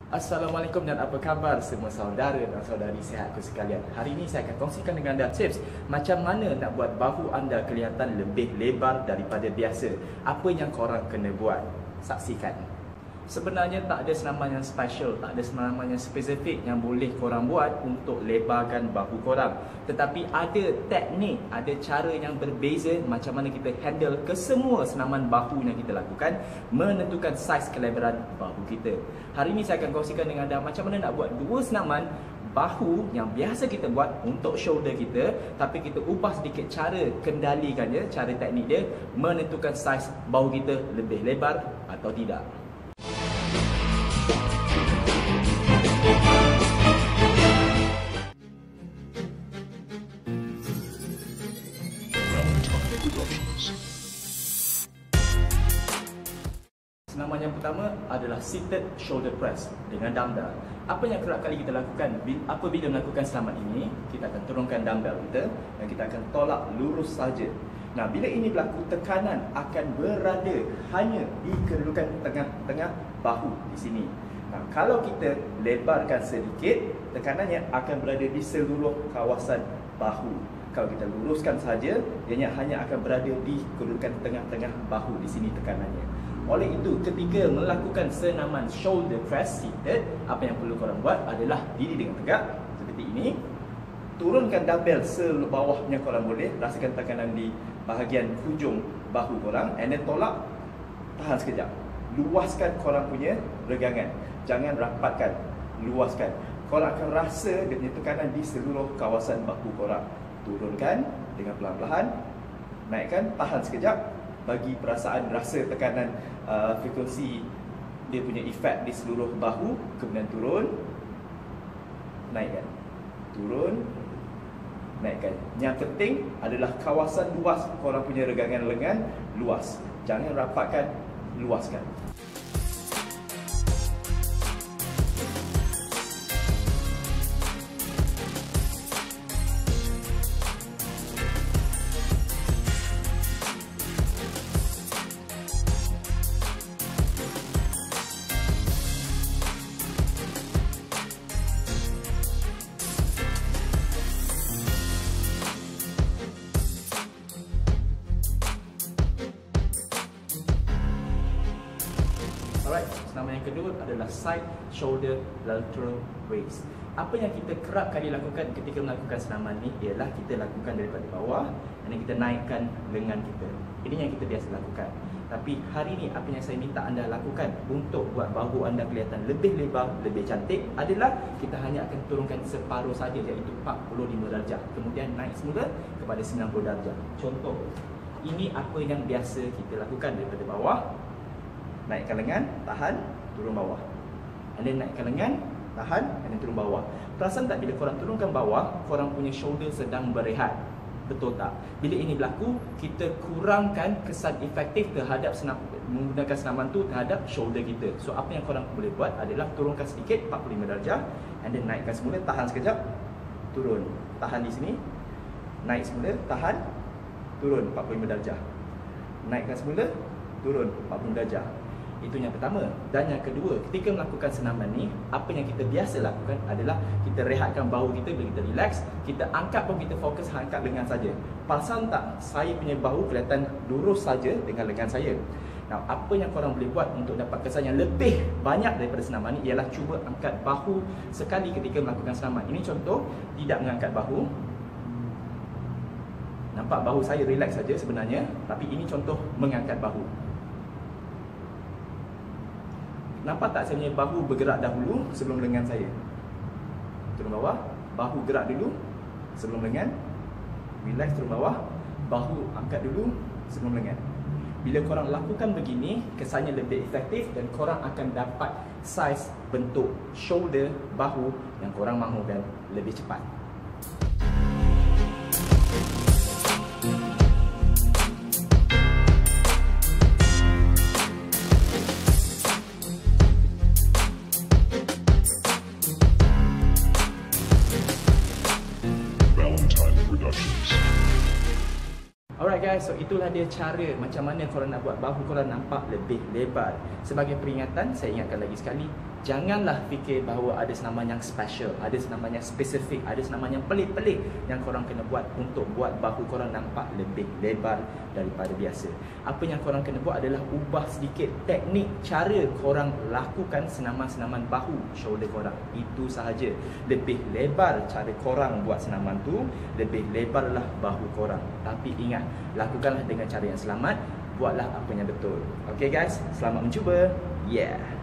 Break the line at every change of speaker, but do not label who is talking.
Assalamualaikum dan apa khabar semua saudara dan saudari sihatku sekalian. Hari ini saya akan kongsikan dengan anda tips macam mana nak buat bahu anda kelihatan lebih lebar daripada biasa. Apa yang korang kena buat? Saksikan. Sebenarnya tak ada senaman yang special, tak ada senaman yang spesifik yang boleh korang buat untuk lebarkan bahu korang. Tetapi ada teknik, ada cara yang berbeza macam mana kita handle kesemua senaman bahu yang kita lakukan, menentukan saiz kelebaran bahu kita. Hari ini saya akan kongsikan dengan anda macam mana nak buat dua senaman bahu yang biasa kita buat untuk shoulder kita, tapi kita ubah sedikit cara kendalikannya, cara teknik dia, menentukan saiz bahu kita lebih lebar atau tidak. Senaman yang pertama adalah seated shoulder press dengan dumbbell. Apa yang kerap kali kita lakukan apabila melakukan senaman ini, kita akan turunkan dumbbell kita dan kita akan tolak lurus saja. Nah, bila ini berlaku, tekanan akan berada hanya di kedudukan tengah-tengah bahu di sini. Nah, kalau kita lebarkan sedikit, tekanannya akan berada di seluruh kawasan bahu. Kalau kita luruskan saja, ianya hanya akan berada di kedudukan tengah-tengah bahu di sini tekanannya. Oleh itu, ketika melakukan senaman shoulder press seated, apa yang perlu korang buat adalah diri dengan tegak seperti ini. Turunkan dumbbell sebawah yang korang boleh, rasakan tekanan di bahagian hujung bahu korang, and then tolak, tahan sekejap. Luaskan korang punya regangan, jangan rapatkan, luaskan. Korang akan rasa dia punya tekanan di seluruh kawasan bahu korang. Turunkan dengan pelan-pelan, naikkan, tahan sekejap, bagi perasaan rasa tekanan frekuensi dia punya efek di seluruh bahu. Kemudian turun, naikkan, turun, naikkan. Yang penting adalah kawasan luas korang punya regangan lengan luas, jangan rapatkan, luaskan. Alright, senaman yang kedua adalah side shoulder lateral raise. Apa yang kita kerap kali lakukan ketika melakukan senaman ni ialah kita lakukan daripada bawah dan kita naikkan lengan kita. Ini yang kita biasa lakukan. Tapi hari ni apa yang saya minta anda lakukan untuk buat bahu anda kelihatan lebih lebar, lebih cantik adalah kita hanya akan turunkan separuh saja, iaitu 45 darjah. Kemudian naik semula kepada 90 darjah. Contoh, ini apa yang biasa kita lakukan daripada bawah. Naikkan lengan, tahan, turun bawah. And then naikkan lengan, tahan, and then turun bawah. Perasan tak bila korang turunkan bawah, korang punya shoulder sedang berehat? Betul tak? Bila ini berlaku, kita kurangkan kesan efektif terhadap menggunakan senaman tu terhadap shoulder kita. So apa yang korang boleh buat adalah turunkan sedikit 45 darjah, and then naikkan semula, tahan sekejap, turun. Tahan di sini, naik semula, tahan, turun 45 darjah. Naikkan semula, turun 40 darjah. Itu yang pertama. Dan yang kedua, ketika melakukan senaman ni, apa yang kita biasa lakukan adalah kita rehatkan bahu kita. Bila kita relax, kita angkat pun, kita fokus angkat lengan saja. Perasan tak, saya punya bahu kelihatan lurus saja dengan lengan saya. Nah, apa yang korang boleh buat untuk dapat kesan yang lebih banyak daripada senaman ni ialah cuba angkat bahu sekali ketika melakukan senaman. Ini contoh, tidak mengangkat bahu. Nampak bahu saya relax saja sebenarnya, tapi ini contoh mengangkat bahu. Nampak tak saya punya bahu bergerak dahulu sebelum lengan saya? Turun bawah, bahu gerak dulu sebelum lengan. Relax, turun bawah, bahu angkat dulu sebelum lengan. Bila korang lakukan begini, kesannya lebih efektif dan korang akan dapat saiz bentuk shoulder bahu yang korang mahu dan lebih cepat. Alright guys, so itulah dia cara macam mana korang nak buat bahu korang nampak lebih lebar. Sebagai peringatan, saya ingatkan lagi sekali, Janganlah fikir bahawa ada senaman yang special, ada senaman yang spesifik, ada senaman yang pelik-pelik yang korang kena buat untuk buat bahu korang nampak lebih lebar daripada biasa. Apa yang korang kena buat adalah ubah sedikit teknik cara korang lakukan senaman-senaman bahu, shoulder korang. Itu sahaja. Lebih lebar cara korang buat senaman tu, lebih lebarlah bahu korang. Tapi ingat, lakukanlah dengan cara yang selamat, buatlah apa yang betul. Okay guys, selamat mencuba. Yeah.